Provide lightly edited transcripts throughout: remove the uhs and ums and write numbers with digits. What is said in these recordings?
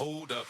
Hold up.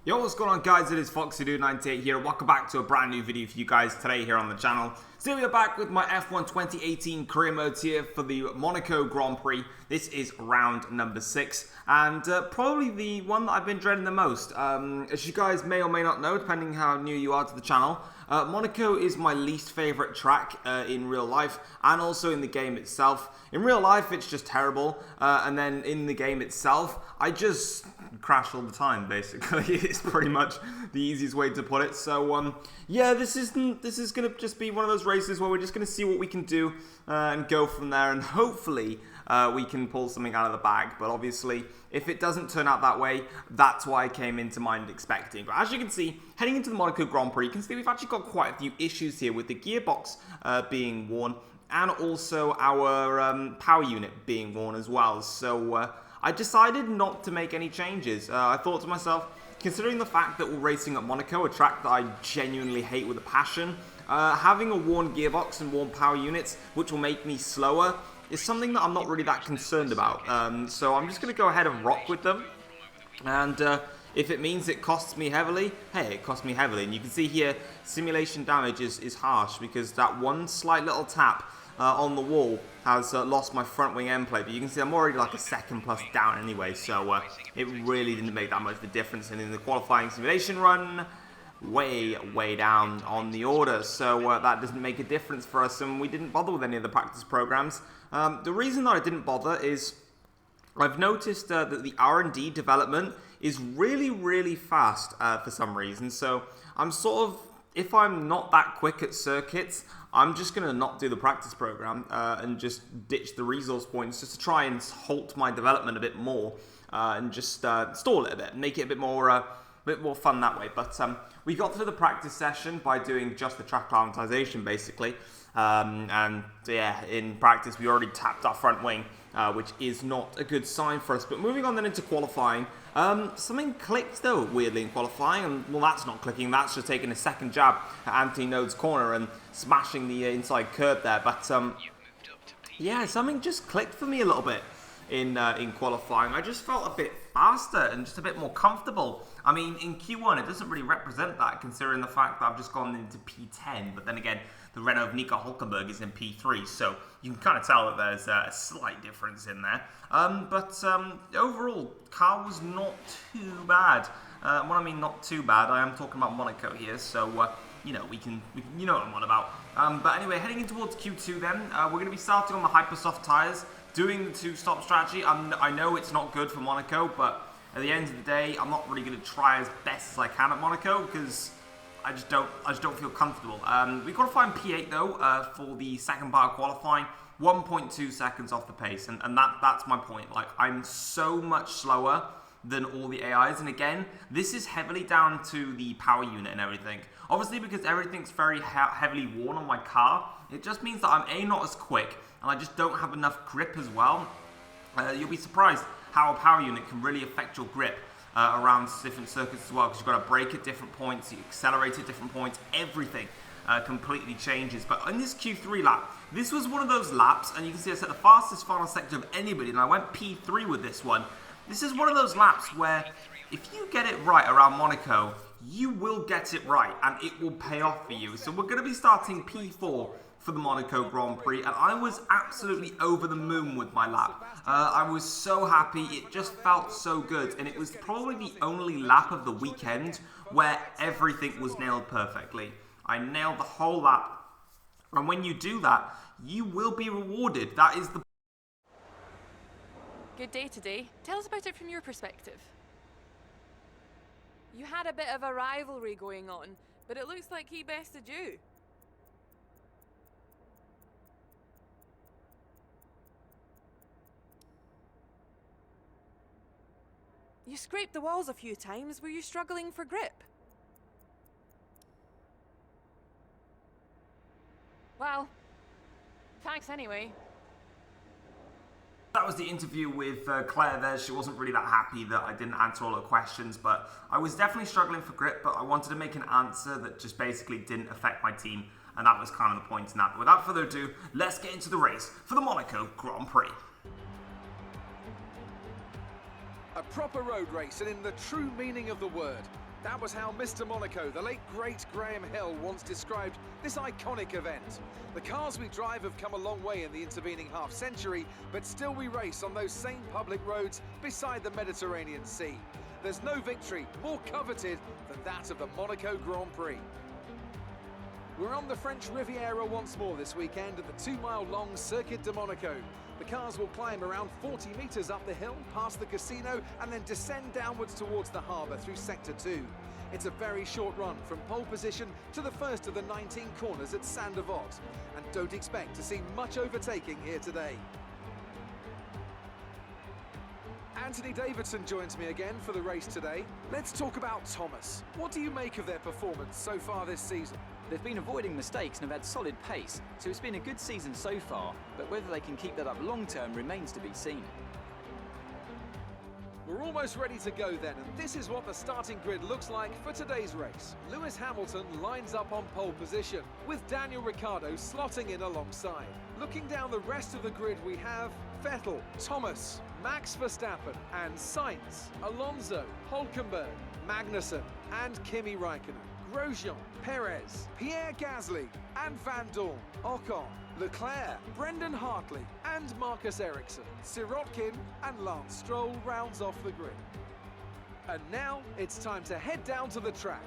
Yo, what's going on, guys? It is FoxyDude98 here. Welcome back to a brand new video for you guys today here on the channel. So we are back with my F1 2018 career modes here for the Monaco Grand Prix. This is round number 6 and probably the one that I've been dreading the most. As you guys may or may not know, depending how new you are to the channel, Monaco is my least favorite track in real life and also in the game itself. In real life, it's just terrible, and then in the game itself, I just crash all the time, basically. It's pretty much the easiest way to put it. So, yeah, this is going to just be one of those races where we're just going to see what we can do and go from there, and hopefully we can pull something out of the bag. But obviously, if it doesn't turn out that way, that's why I came into mind expecting. But as you can see, heading into the Monaco Grand Prix, you can see we've actually got quite a few issues here with the gearbox being worn, and also our power unit being worn as well. So I decided not to make any changes. I thought to myself, considering the fact that we're racing at Monaco, a track that I genuinely hate with a passion, having a worn gearbox and worn power units, which will make me slower, is something that I'm not really that concerned about. So I'm just going to go ahead and rock with them. And if it means it costs me heavily, hey, it costs me heavily. And you can see here, simulation damage is harsh because that one slight little tap on the wall has lost my front wing end plate, but you can see I'm already like a second plus down anyway, so it really didn't make that much of a difference. And in the qualifying simulation run, way down on the order, so that doesn't make a difference for us, and we didn't bother with any of the practice programs. The reason that I didn't bother is I've noticed that the R&D development is really fast for some reason, so I'm sort of, if I'm not that quick at circuits, I'm just going to not do the practice program and just ditch the resource points just to try and halt my development a bit more and just stall it a bit, make it a bit more fun that way. But we got through the practice session by doing just the track climatization basically, and yeah, in practice we already tapped our front wing, which is not a good sign for us. But moving on then into qualifying, something clicked though weirdly in qualifying, and well, that's not clicking, that's just taking a second jab at Anthony Node's corner and smashing the inside curb there. But yeah, something just clicked for me a little bit in qualifying. I just felt a bit faster and just a bit more comfortable. I mean, in Q1 it doesn't really represent that, considering the fact that I've just gone into P10, but then again, the Renault of Nico Hulkenberg is in P3, so you can kind of tell that there's a slight difference in there. But overall, car was not too bad. When I mean not too bad, I am talking about Monaco here, so you know, we can you know what I'm on about. But anyway, heading in towards Q2 then, we're going to be starting on the Hypersoft tyres, doing the two-stop strategy. I know it's not good for Monaco, but at the end of the day, I'm not really going to try as best as I can at Monaco because I just don't feel comfortable. We got to find P8 though for the second part of qualifying, 1.2 seconds off the pace, and that's my point. Like, I'm so much slower than all the AIs, and again, this is heavily down to the power unit and everything. Obviously, because everything's very heavily worn on my car, it just means that I'm not as quick, and I just don't have enough grip as well. You'll be surprised how a power unit can really affect your grip around different circuits as well, because you've got to brake at different points, you accelerate at different points, everything completely changes. But in this Q3 lap, this was one of those laps, and you can see I set the fastest final sector of anybody, and I went P3 with this one. This is one of those laps where if you get it right around Monaco, you will get it right, and it will pay off for you. So we're going to be starting P4 for the Monaco Grand Prix, and I was absolutely over the moon with my lap. I was so happy, it just felt so good, and it was probably the only lap of the weekend where everything was nailed perfectly. I nailed the whole lap, and when you do that, you will be rewarded. That is the... Good day today. Tell us about it from your perspective. You had a bit of a rivalry going on, but it looks like he bested you. You scraped the walls a few times. Were you struggling for grip? Well, thanks anyway. That was the interview with Claire there. She wasn't really that happy that I didn't answer all her questions, but I was definitely struggling for grip, but I wanted to make an answer that just basically didn't affect my team and that was kind of the point in that. But without further ado, let's get into the race for the Monaco Grand Prix. A proper road race, and in the true meaning of the word. That was how Mr. Monaco, the late great Graham Hill, once described this iconic event. The cars we drive have come a long way in the intervening half-century, but still we race on those same public roads beside the Mediterranean Sea. There's no victory more coveted than that of the Monaco Grand Prix. We're on the French Riviera once more this weekend at the 2-mile-long Circuit de Monaco. The cars will climb around 40 metres up the hill, past the casino, and then descend downwards towards the harbour through Sector 2. It's a very short run from pole position to the first of the 19 corners at Saint-Devote, and don't expect to see much overtaking here today. Anthony Davidson joins me again for the race today. Let's talk about Thomas. What do you make of their performance so far this season? They've been avoiding mistakes and have had solid pace, so it's been a good season so far, but whether they can keep that up long term remains to be seen. We're almost ready to go then, and this is what the starting grid looks like for today's race. Lewis Hamilton lines up on pole position, with Daniel Ricciardo slotting in alongside. Looking down the rest of the grid, we have Vettel, Thomas, Max Verstappen and Sainz, Alonso, Hülkenberg, Magnussen and Kimi Räikkönen, Grosjean, Perez, Pierre Gasly and Van Dorn, Ocon, Leclerc, Brendan Hartley and Marcus Ericsson, Sirotkin and Lance Stroll rounds off the grid. And now it's time to head down to the track.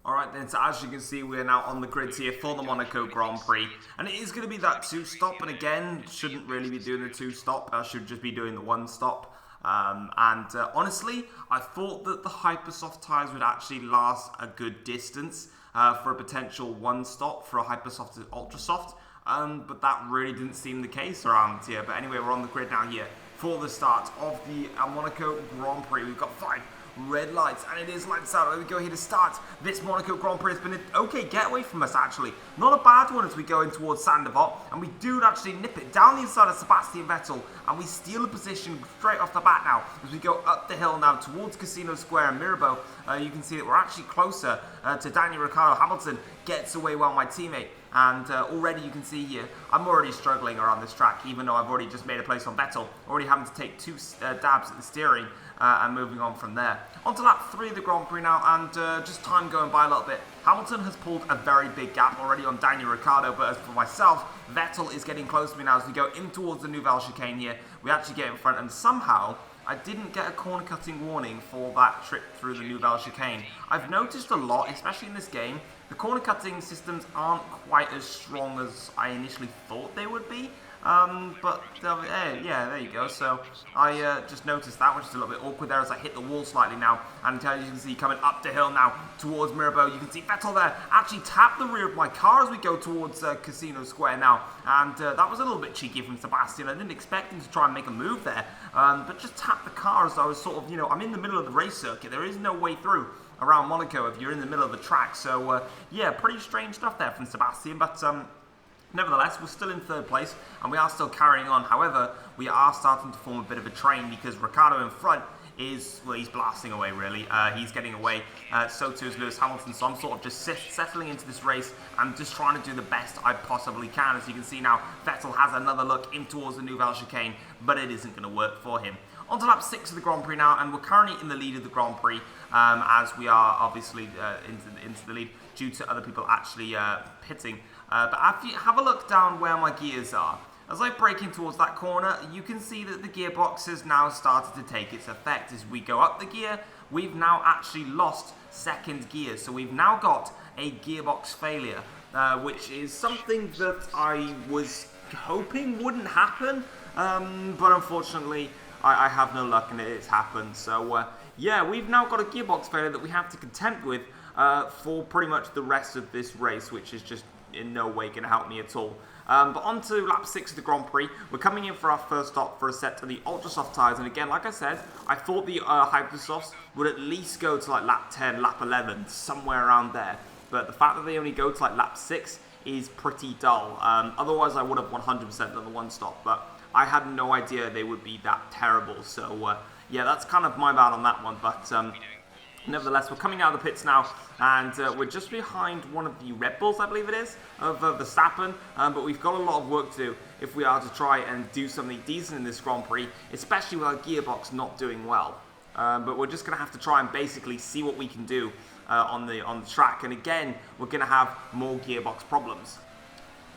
Alright then, so as you can see, we're now on the grids here for the Monaco Grand Prix. And it is going to be that 2-stop, and again, shouldn't really be doing the 2-stop, I should just be doing the 1-stop. Honestly, I thought that the Hypersoft tyres would actually last a good distance for a potential 1-stop for a Hypersoft to Ultrasoft. But that really didn't seem the case around here. But anyway, we're on the grid now here for the start of the Monaco Grand Prix. We've got 5 red lights, and it is lights out. There we go here to start this Monaco Grand Prix. It's been an okay getaway from us, actually. Not a bad one as we go in towards Saint-Devote, and we do actually nip it down the inside of Sebastian Vettel, and we steal a position straight off the bat now as we go up the hill now towards Casino Square and Mirabeau. You can see that we're actually closer to Daniel Ricciardo. Hamilton gets away well, my teammate. And already you can see here, I'm already struggling around this track, even though I've already just made a place on Vettel, already having to take 2 dabs at the steering and moving on from there. On to lap 3 of the Grand Prix now, and just time going by a little bit. Hamilton has pulled a very big gap already on Daniel Ricciardo, but as for myself, Vettel is getting close to me now as we go in towards the Nouvelle Chicane here. We actually get in front, and somehow I didn't get a corner cutting warning for that trip through the Nouvelle Chicane. I've noticed a lot, especially in this game, the corner cutting systems aren't quite as strong as I initially thought they would be. Yeah, there you go. So I just noticed that, which is a little bit awkward there as I hit the wall slightly now. And as you can see, coming up the hill now towards Mirabeau, you can see Vettel there actually tap the rear of my car as we go towards Casino Square now. And that was a little bit cheeky from Sebastian. I didn't expect him to try and make a move there, but just tap the car as I was sort of, I'm in the middle of the race circuit. There is no way through around Monaco if you're in the middle of the track. So yeah, pretty strange stuff there from Sebastian, but nevertheless, we're still in 3rd place and we are still carrying on. However, we are starting to form a bit of a train because Ricciardo in front is, well, he's blasting away really. He's getting away, so too is Lewis Hamilton. So I'm sort of just settling into this race and just trying to do the best I possibly can. As you can see now, Vettel has another look in towards the Nouvelle Chicane, but it isn't going to work for him. On to lap 6 of the Grand Prix now, and we're currently in the lead of the Grand Prix, as we are obviously into the lead due to other people actually pitting. But if you have a look down where my gears are, as I brake in towards that corner, you can see that the gearbox has now started to take its effect. As we go up the gear, we've now actually lost 2nd gear, so we've now got a gearbox failure, which is something that I was hoping wouldn't happen, but unfortunately I have no luck and it's happened. So yeah, we've now got a gearbox failure that we have to contend with for pretty much the rest of this race, which is just in no way going to help me at all. But on to lap 6 of the Grand Prix. We're coming in for our first stop for a set of the Ultrasoft tyres, and again, like I said, I thought the Hypersofts would at least go to like lap 10, lap 11, somewhere around there. But the fact that they only go to like lap 6 is pretty dull. Otherwise I would have 100% done the 1-stop, but I had no idea they would be that terrible. So yeah, that's kind of my bad on that one. But Nevertheless, we're coming out of the pits now, and we're just behind one of the Red Bulls, I believe it is, of Verstappen, but we've got a lot of work to do if we are to try and do something decent in this Grand Prix, especially with our gearbox not doing well. But we're just going to have to try and basically see what we can do on the track, and again, we're going to have more gearbox problems.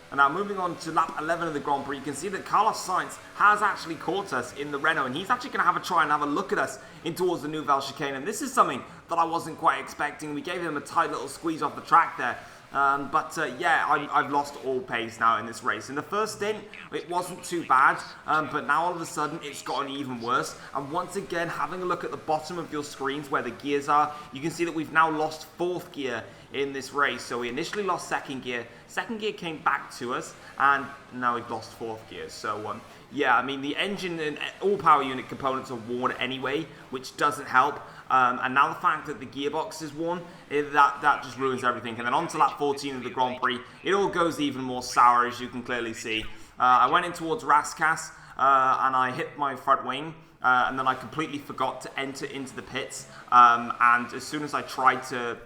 And now moving on to lap 11 of the Grand Prix, you can see that Carlos Sainz has actually caught us in the Renault, and he's actually going to have a try and have a look at us in towards the Nouvelle chicane, and this is something that I wasn't quite expecting. We gave him a tight little squeeze off the track there. Yeah, I've lost all pace now in this race. In the first stint, it wasn't too bad, but now all of a sudden, it's gotten even worse. And once again, having a look at the bottom of your screens where the gears are, you can see that we've now lost 4th gear in this race. So we initially lost 2nd gear. 2nd gear came back to us, and now we've lost 4th gear. So, yeah, I mean, the engine and all power unit components are worn anyway, which doesn't help. And now the fact that the gearbox is worn, that just ruins everything. And then on to lap 14 of the Grand Prix, it all goes even more sour, as you can clearly see. I went in towards Rascasse, and I hit my front wing, and then I completely forgot to enter into the pits. And as soon as I tried to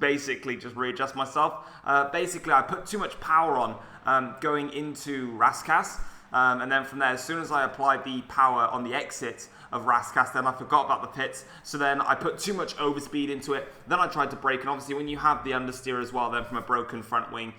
basically just readjust myself, basically I put too much power on going into Rascasse. And then from there, as soon as I applied the power on the exit of Rascasse, then I forgot about the pits, so then I put too much overspeed into it. Then I tried to brake, and obviously when you have the understeer as well, then from a broken front wing,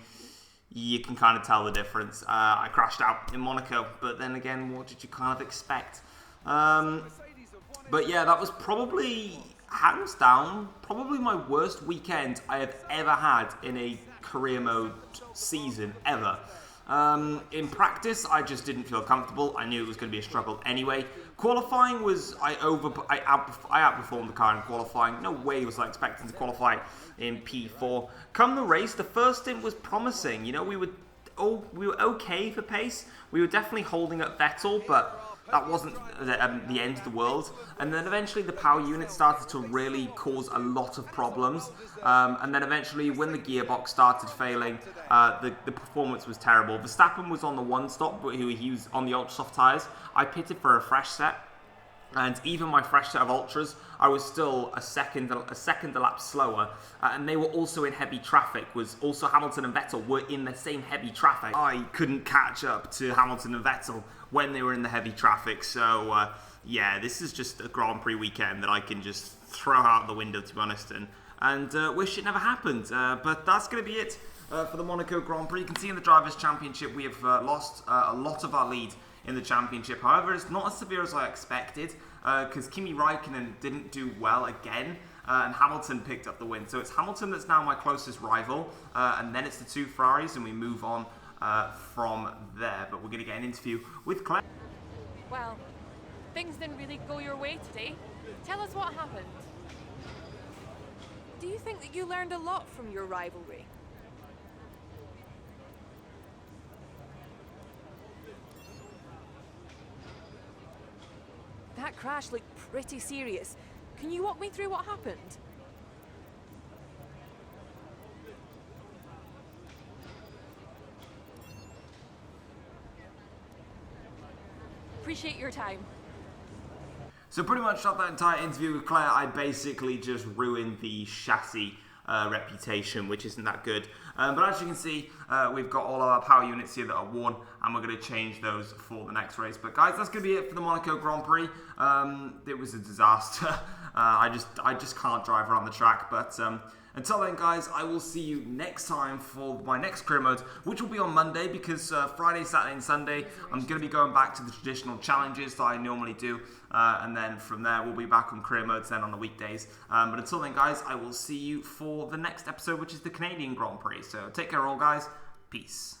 you can kind of tell the difference. I crashed out in Monaco, but then again, what did you kind of expect? But yeah, that was probably, hands down, probably my worst weekend I have ever had in a career mode season ever. In practice, I just didn't feel comfortable. I knew it was going to be a struggle anyway. Qualifying was, I outperformed the car in qualifying. No way was I expecting to qualify in P4. Come the race, the first stint was promising. You know, we were okay for pace. We were definitely holding up Vettel, but that wasn't the end of the world. And then eventually the power unit started to really cause a lot of problems. And then eventually when the gearbox started failing, the performance was terrible. Verstappen was on the one stop, but he was on the ultra soft tyres. I pitted for a fresh set. And even my fresh set of ultras, I was still a second a lap slower, and they were also in heavy traffic. Was also Hamilton and Vettel were in the same heavy traffic. I couldn't catch up to Hamilton and Vettel when they were in the heavy traffic. So yeah, this is just a Grand Prix weekend that I can just throw out the window, to be honest, and wish it never happened. But that's going to be it for the Monaco Grand Prix. You can see in the Drivers' Championship we have lost a lot of our lead in the championship. However, it's not as severe as I expected, because Kimi Raikkonen didn't do well again, and Hamilton picked up the win. So it's Hamilton that's now my closest rival, and then it's the 2 Ferraris, and we move on from there. But we're going to get an interview with Claire. Well, things didn't really go your way today. Tell us what happened. Do you think that you learned a lot from your rivalry? That crash looked pretty serious. Can you walk me through what happened? Appreciate your time. So pretty much throughout that entire interview with Claire, I basically just ruined the chassis reputation, which isn't that good. But as you can see, we've got all of our power units here that are worn, and we're going to change those for the next race. But guys, that's going to be it for the Monaco Grand Prix. It was a disaster. I just can't drive around the track. But until then, guys, I will see you next time for my next career mode, which will be on Monday, because Friday, Saturday, and Sunday, I'm going to be going back to the traditional challenges that I normally do. And then from there, we'll be back on career modes then on the weekdays. But until then, guys, I will see you for the next episode, which is the Canadian Grand Prix. So take care all, guys. Peace.